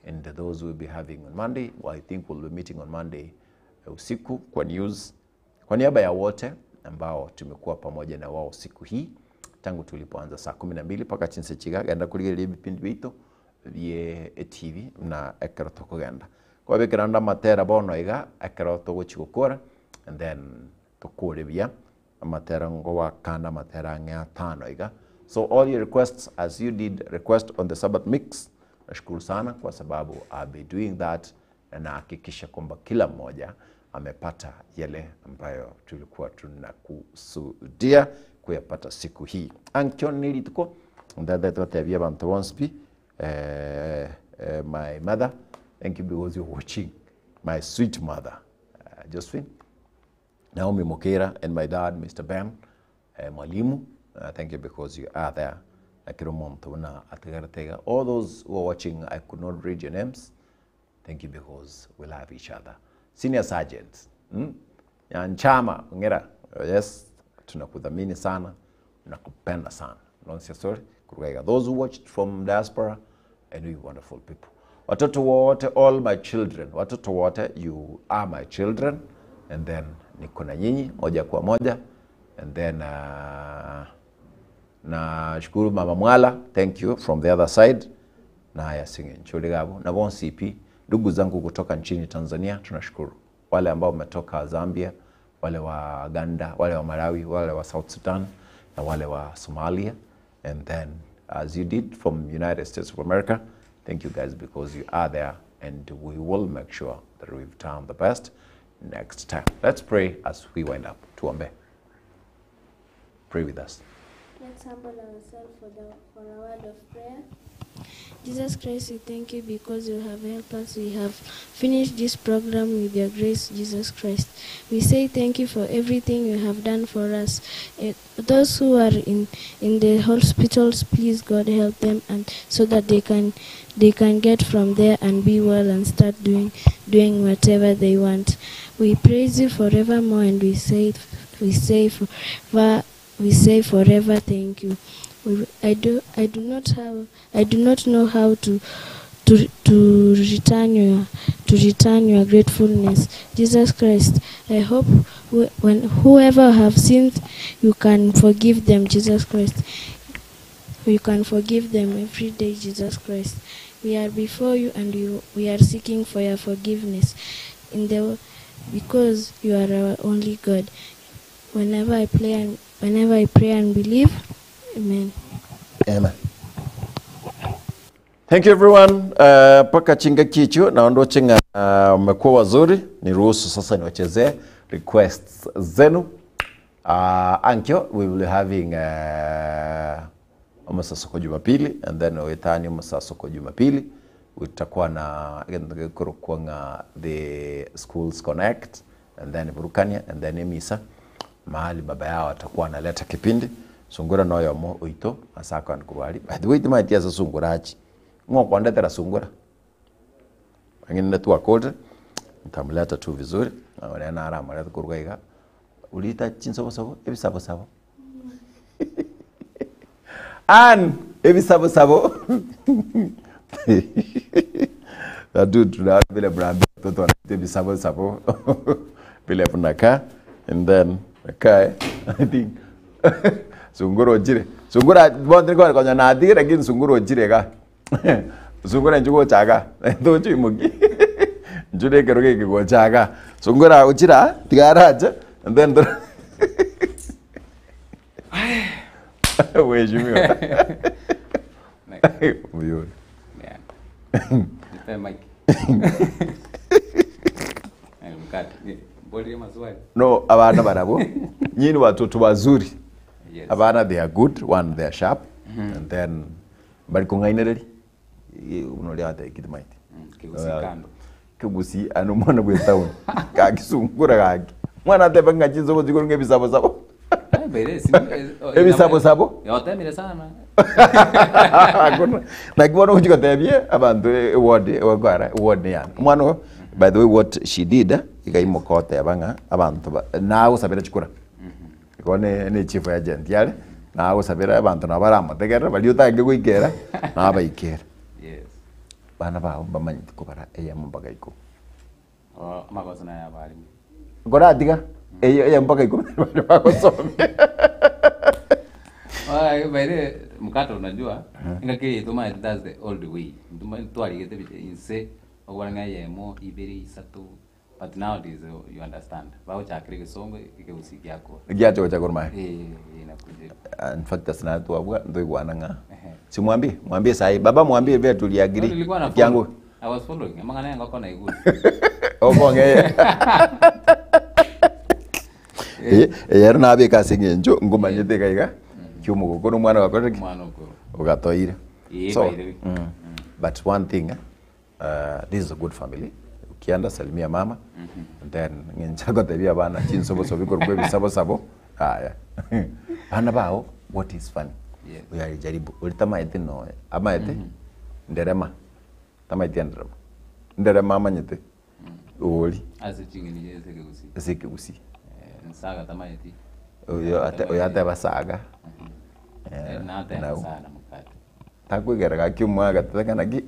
[SPEAKER 1] And those will be having on Monday. Well, I think we'll be meeting on Monday usiku kwa news. Kwa niaba ya wote ambao tumekuwa pamoja na wao siku hii tangu tulipoanza saa 12 paka chinse chiga genda kuligera ibipindi bito bye TV na Ekarato kugenda. Kwa bekiranda matera bono iga Ekarato gochigukora, and then tukure bia matera ngowa kana matera ngea tano iga. So all your requests, as you did request on the Sabbath mix, nashukuru sana kwa sababu I'll be doing that, na nahakikisha kwamba kila mmoja amepata yale ambayo tulikuwa tunakusudia kuyapata siku hii. Ankion nilituko ndada tutavia bantu wonspi my mother, thank you because you're watching, my sweet mother Josephine, Naomi Mokera, and my dad Mr. Ben Mwalimu, thank you because you are there. Akiromonto na Atagaratega, all those who are watching, I could not read your names, thank you because we love each other. Senior Sergeant Nchama ngera, yes, tunakudhamini sana, tunakupenda sana. Sorry, those who watched from diaspora, and you wonderful people. Watoto wote, all my children, watoto wote, you are my children, and then niko na nyinyi moja kwa moja, and then na shukuru Mama Mwala, thank you from the other side. Na ya singe Ncholigabo na bon CP, ndugu zangu kutoka nchini Tanzania, tunashukuru. Wale ambao umetoka Zambia, wale wa Uganda, wale wa Malawi, wale wa South Sudan, na wale wa Somalia, and then as you did from United States of America, thank you guys because you are there, and we will make sure that we've done the best next time. Let's pray as we wind up. Tuombe. Pray with us.
[SPEAKER 2] Let's humble ourselves for a word of prayer.
[SPEAKER 3] Jesus Christ, we thank you because you have helped us. We have finished this program with your grace, Jesus Christ. We say thank you for everything you have done for us. Those who are in the hospitals, please God help them, and so that they can get from there and be well and start doing whatever they want. We praise you forevermore, and we say forever thank you. I do not know how to return your gratefulness, Jesus Christ. I hope when whoever have sinned, you can forgive them, Jesus Christ. You can forgive them every day, Jesus Christ. We are before you, and we are seeking for your forgiveness because you are our only God. Whenever I pray and believe, amen.
[SPEAKER 1] Amen. Thank you everyone. Paka chinga kichu na ondo chinga mmekuwa wazuri. Niruhusu sasa niwachezee requests zenu. Ankyo, we will be having Masasoko Jumapili, and then wetani Masasoko Jumapili. Utakuwa na kurukuanga the schools connect, and then Burukania, and then Emisa. Mahali baba yao atakuwa analeta kipindi. Sungura noyo mo oito asaka nkurwali. By the way, tima tia sungura achi. Ngo kwanda tera sungura. Angine tu akode. Ntamleta tu vizuri. Na wale na ara maleta kurugaiga. Ulita chinso sabo ebi sabo. An ebi sabo. That dude na vile brand toto na ebi sabo. Vile punaka, and then okay, I think sunguro jire. Sungura bondi ko konya na adire lakini sunguro jire ka. Sungura njugo chaga. Dojo imogi. Njure keroge ko chaga. Sungura ujira tigaraja, and then we jumi. Uyo.
[SPEAKER 5] Yeah. Nipe mic.
[SPEAKER 1] No, abana barabo. Nyini watoto wazuri.
[SPEAKER 5] Yes.
[SPEAKER 1] Abana, they are good, one they are sharp, and then bali kungaineri unolia hata ikidimite.
[SPEAKER 5] Kigusikando.
[SPEAKER 1] Kigusi anu mwana bwe town. Kakisungura kaki. Mwana tebe ngachizo ko zikuru ngebisabo sabo. Ebisabo.
[SPEAKER 5] Yote mire sana.
[SPEAKER 1] Na kibono kujiko tebye abantu ward yan. Mwana, by the way, what she did ikaimokote abanga abantu nawo sabira chikura. Kone ne chief agent yale nawo sabira abantu nabarama tegera baliutange kuikera na baikera.
[SPEAKER 5] Yes.
[SPEAKER 1] Bana ba bamanyi kubara mpaka iko.
[SPEAKER 5] Makosa na ya bali.
[SPEAKER 1] Ngora diga mpaka iko bakosome.
[SPEAKER 5] Baile mkato unajua ingake tuma that's the old way. Tuma twali gete inse ogwanga yemo ibiri isatu. But nowadays you understand. Bao chakri kisongo ikeusi yako.
[SPEAKER 1] Giacho cha gorma.
[SPEAKER 5] Inakuja.
[SPEAKER 1] In fact asina tu abwa ndo iguananga. Si mwambie sahi baba mwambie vile tuliagree. Yangu.
[SPEAKER 5] I was following. Amanga yango kona iguru.
[SPEAKER 1] Obonge. Yero na abe kasinge njo ngumanyete kaiga. Kyumugo kono mwana wakore.
[SPEAKER 5] Mwana ko.
[SPEAKER 1] Ugatoire. So,
[SPEAKER 5] By the way.
[SPEAKER 1] but one thing, this is a good family. Ukianda salimia mama, and then ngenchago tebia bana chinsobo sobiko rugwe bisabo sabo. Haya. Bana bao, what is funny?
[SPEAKER 5] Yes.
[SPEAKER 1] Uyari jaribu. Ulitama ete no. Ama ete? Nderema. Tama ete nderema. Nderema amanyete. Uli.
[SPEAKER 5] Ase chingini yese keusi.
[SPEAKER 1] Sike usi.
[SPEAKER 5] Nsaga tama eti.
[SPEAKER 1] Oyo ate basaga.
[SPEAKER 5] Na ate sana mukate.
[SPEAKER 1] Takwigeraga kyumwaga tatakana ki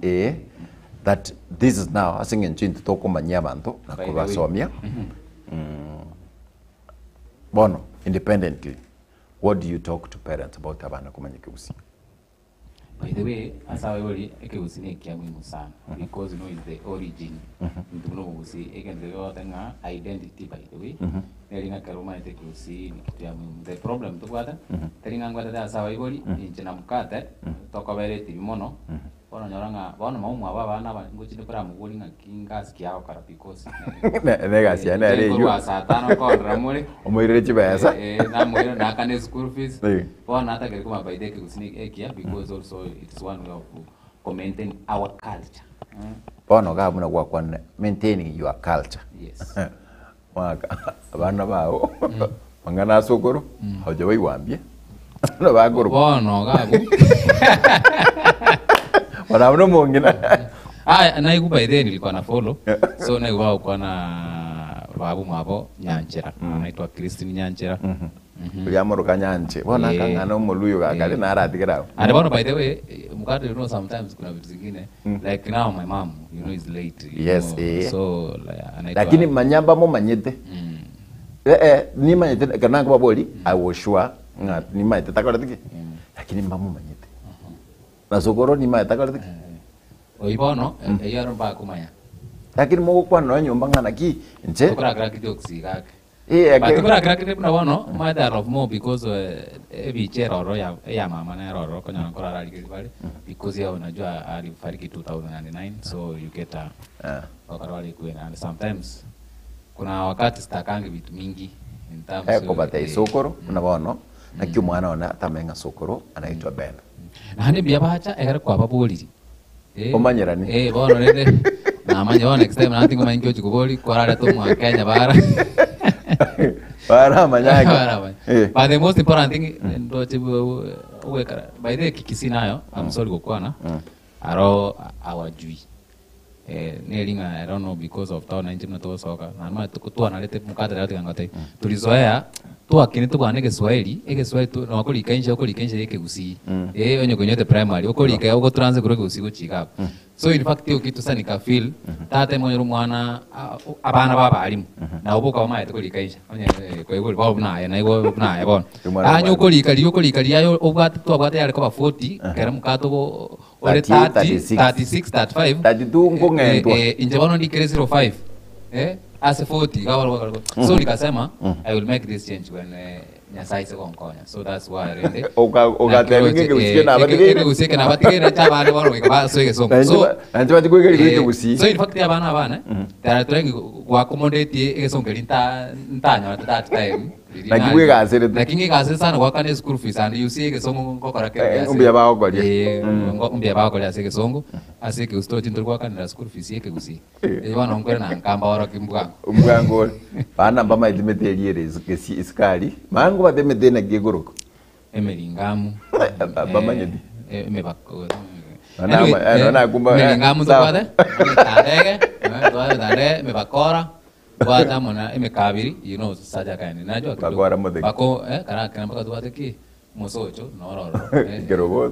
[SPEAKER 1] that this is now asing nchintu toko manya bantu nakubasomia. Bono independently, what do you talk to parents about abana kumanya keusi?
[SPEAKER 5] By the way, asawa yoli eke usine kia muhimu sana because you know is the origin. Ndio usi eke ndio tenga identity by the way. Nelinga karuma ete usi ni kitu ya muhimu. The problem tukwata telinga ngwata asawa yoli injina mkate toka bere timono. Bona nyoranga bona maumu abana ngochine kora mugoli nga kinga sikiao kara because
[SPEAKER 1] nega sia na re
[SPEAKER 5] yo satano ko ramule
[SPEAKER 1] omoire chibesa
[SPEAKER 5] na moira na kane school fees bona hata kile kuma by the kusini ekia because also it's one way of commenting our culture
[SPEAKER 1] bona ga muna kwa kwanne maintaining your culture
[SPEAKER 5] yes
[SPEAKER 1] waka abana bao mangana sokoro hoje waiwambie no baguru
[SPEAKER 5] bona gabu
[SPEAKER 1] wala mno mongina
[SPEAKER 5] na iku by the nilikuwa na follow so na iku kwa na babu mabo Nyanchera anaitwa Christine Nyanchera
[SPEAKER 1] Uliamuruka Nyanche bona kangana umuluyo gakali na aratikira
[SPEAKER 5] and bona by the way mukate you know sometimes kuna vitu zingine like now my mom you know is late
[SPEAKER 1] yes
[SPEAKER 5] so anaitwa
[SPEAKER 1] lakini manyamba mo manyete ni manyete kana kwa boli I was sure ni manyete takora tiki lakini mbamu manyete na sokoro ni manyete takora tiki
[SPEAKER 5] oibono eyaro mba kumanya
[SPEAKER 1] lakini mo kwa no nyumba ngana ki nje
[SPEAKER 5] tukura kidoksi gake
[SPEAKER 1] but
[SPEAKER 5] tukura kile kuna bono mother of more because ebichero ro ya mama na ro konya nkora rali kile because ya unajua alifariki 2009 so you get a wakarwali kwena and sometimes kuna wakati stakangi vitu mingi in terms
[SPEAKER 1] ko bate sokoro na bono na kyo mwana ona tamenga sokoro anaitwa Ben
[SPEAKER 5] na hande bia bacha egara kwa babuli
[SPEAKER 1] omanyerani
[SPEAKER 5] bono rede na manya next time na tingo maingi ochikuboli kwarara to mwa Kenya
[SPEAKER 1] bara manyaga
[SPEAKER 5] but the most important thing ndo chibu uwekara by the kikisi nayo I'm sorry gukwana aro awajui nelinga I don't know because of town nje mnato soka na nma tukutua nalete mukata leo ngate tulizoea tu akini tu kwanege Swahili tu na wakoli kainja yake gusi onye konyote primary okoli ka uko transe kuro gusi go chika so in fact yo kitu sana nika feel tate mwenye mwana abana baba alimu na uboka wa maete koli kainja onye kwa hiyo baba na iwo na yabon anyo koli kali yayo obwate tu abwate yale kwa 40 kera mukato bo ole 30 36 35
[SPEAKER 1] 32 ngongentwa
[SPEAKER 5] inje bono ndikere 05 as a 40 so nikasema I will make this change when Nyasai se konkonya so that's why rende
[SPEAKER 1] ogatenge
[SPEAKER 5] usike na batigere chabane waro wikaba so yeso so
[SPEAKER 1] anjwa tikwege gusi
[SPEAKER 5] so in fact abana they are trying to accommodate yeso ngelinta ntanya that time lakini gase sana kwa kane school fees and you see yeso ngokora ke
[SPEAKER 1] umbia bao kwa
[SPEAKER 5] umbia bao kwa asike songo asike ustochi ndurwa kana school fees yake gusi bana ngore na nkamba waro kimbwa
[SPEAKER 1] umwango bana mbama idimeteriere iskali mangu batemete na giguruko
[SPEAKER 5] emelingamu
[SPEAKER 1] bamanyedi
[SPEAKER 5] emebako
[SPEAKER 1] ana kumba
[SPEAKER 5] emelingamu twade tadege mebakora twada mona emekabiri you know saja kaini najua
[SPEAKER 1] bakora modeki
[SPEAKER 5] bako kana mpaka twade ki mosocho nororo
[SPEAKER 1] gerobo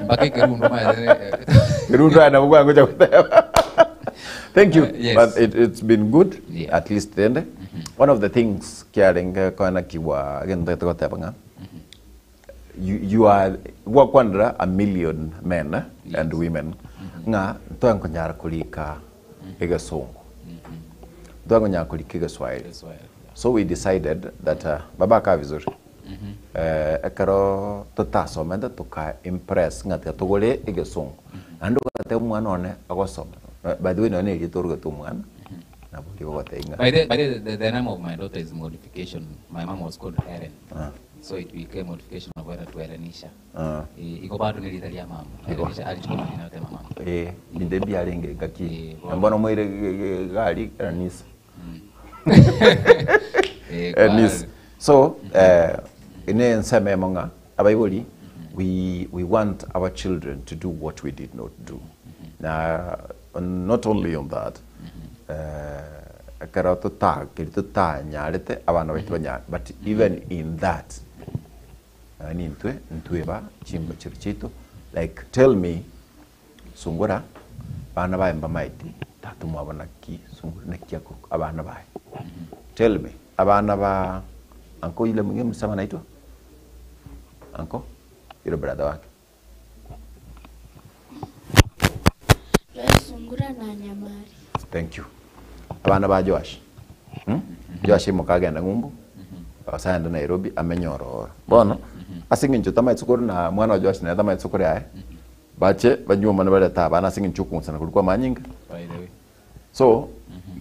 [SPEAKER 5] mpaka kirundo maere
[SPEAKER 1] kirundo ana mwango cha kutema. Thank you.
[SPEAKER 5] Yes.
[SPEAKER 1] But it's been good,
[SPEAKER 5] Yeah.
[SPEAKER 1] at least then. One of the things caring kana kiwa again that you are wakwandra a million men and women nga toanko nyara kulika egasongo. Toanko nyara kulika egaswahili. So we decided that baba ka vizuri. Ekaro tutasomenda tuka impress ngati tugole egasongo. Ando kate mwana one agosoma. By the way, no need to go to one.
[SPEAKER 5] By the name of my daughter is modification. My mom was called Erin, so it became modification of whether to Erenisha. Iko bado nilitalia mama. Erenisha alichukua majina yote mama.
[SPEAKER 1] Ninde bialenge gaki. Mbona mwire gali Erenisha. Erenisha. So, ine nseme monga abayiboli we want our children to do what we did not do. Now, not only on that, but even in that, like tell me, Sungura, Banabai and Bamaiti, Tatumabanaki, Sungunakiaku, Abanabai. Tell me, Abanaba, Uncle Ilam Samanaito? Uncle, your brother.
[SPEAKER 3] Sungura na Nyamari.
[SPEAKER 1] Thank you. Abana ba Josh. Josh mukagenda ngumbu. Asaenda Nairobi amenyorora. Bono asingin chutama tsukuru na mwana wa Josh na tama tsukuru yae. Bache banyuma na bale tabana asingin chuku sana kulikuwa manyinga.
[SPEAKER 5] By the way.
[SPEAKER 1] So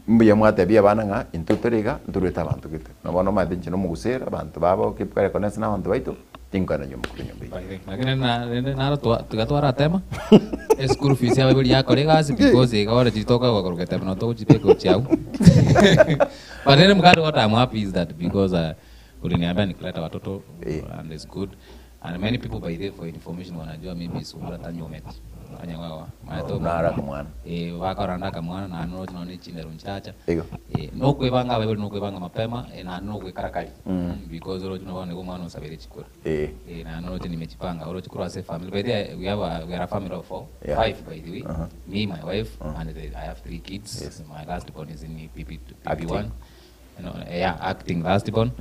[SPEAKER 1] mbiye mwate bia bana nga intuteriga ntureta abantu kite. Na bono mate chino mugusera abantu babo kipkare konesa na abantu baito tinkana nyuma kunyumbi.
[SPEAKER 5] Lakini na tugatwara tema. School fees ya bibuli yako legacy because igora jitoka kwa kuruketa na to jipeko chao. But then mkado what I'm happy is that because uliniambia nikuleta watoto and it's good. And many people by the for information wanajua maybe Sungura tanyomet. Kanya wao. Mato
[SPEAKER 1] Nara kamwana.
[SPEAKER 5] Wakaranda kamwana na no tunaone chinde runchacha.
[SPEAKER 1] Ego.
[SPEAKER 5] No kwebanga bibuli no kwebanga mapema na no kwekarakali. Because ro tunaona ngo mwana usabiri chikora. Na no tuni nimechipanga. Ro chikora as a family. By the way, we are a family of 4. 5 by the way. Me, my wife, and I have 3 kids.
[SPEAKER 1] Yes.
[SPEAKER 5] My last born is in PP1. You know, acting last born.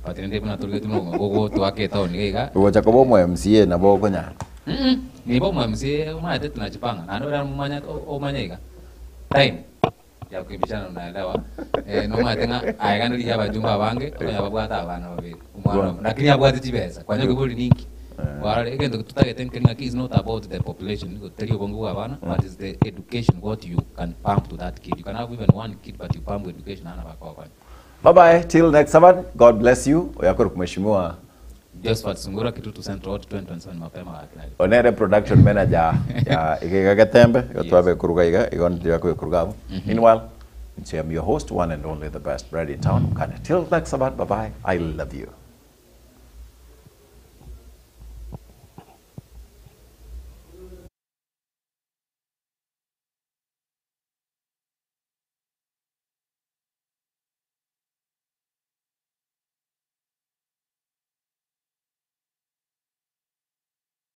[SPEAKER 5] But in the na turge tuno go to aketa oniga.
[SPEAKER 1] Uwacha kobo mo MCA na boko nya.
[SPEAKER 5] Ni bo MCA uma ate tunachipanga. Na ndo manya o manyega. Time. Ya kuibishana unaelewa. No matenga aigana liya bajumba bange, ya babwata abana babiri. Umwana na kiriya bwate chibesa. Kwanye kubuli ninki. Wala again tutagete nkenga is not about the population. Tell you bongo abana, but is the education what you can pump to that kid. You can have even one kid but you pump education ana bakwa.
[SPEAKER 1] Bye bye till next Sabbath. God bless you. Oyakoro kumheshimiwa
[SPEAKER 5] Josephat Sungura Kitutu Central Road 2027 mapema akina.
[SPEAKER 1] Onere production manager ya Igega Gatembe yotwabe kuruga iga igon yako kuruga. Meanwhile, I'm your host, one and only the best bread in town. Till next Sabbath. Bye bye. I love you.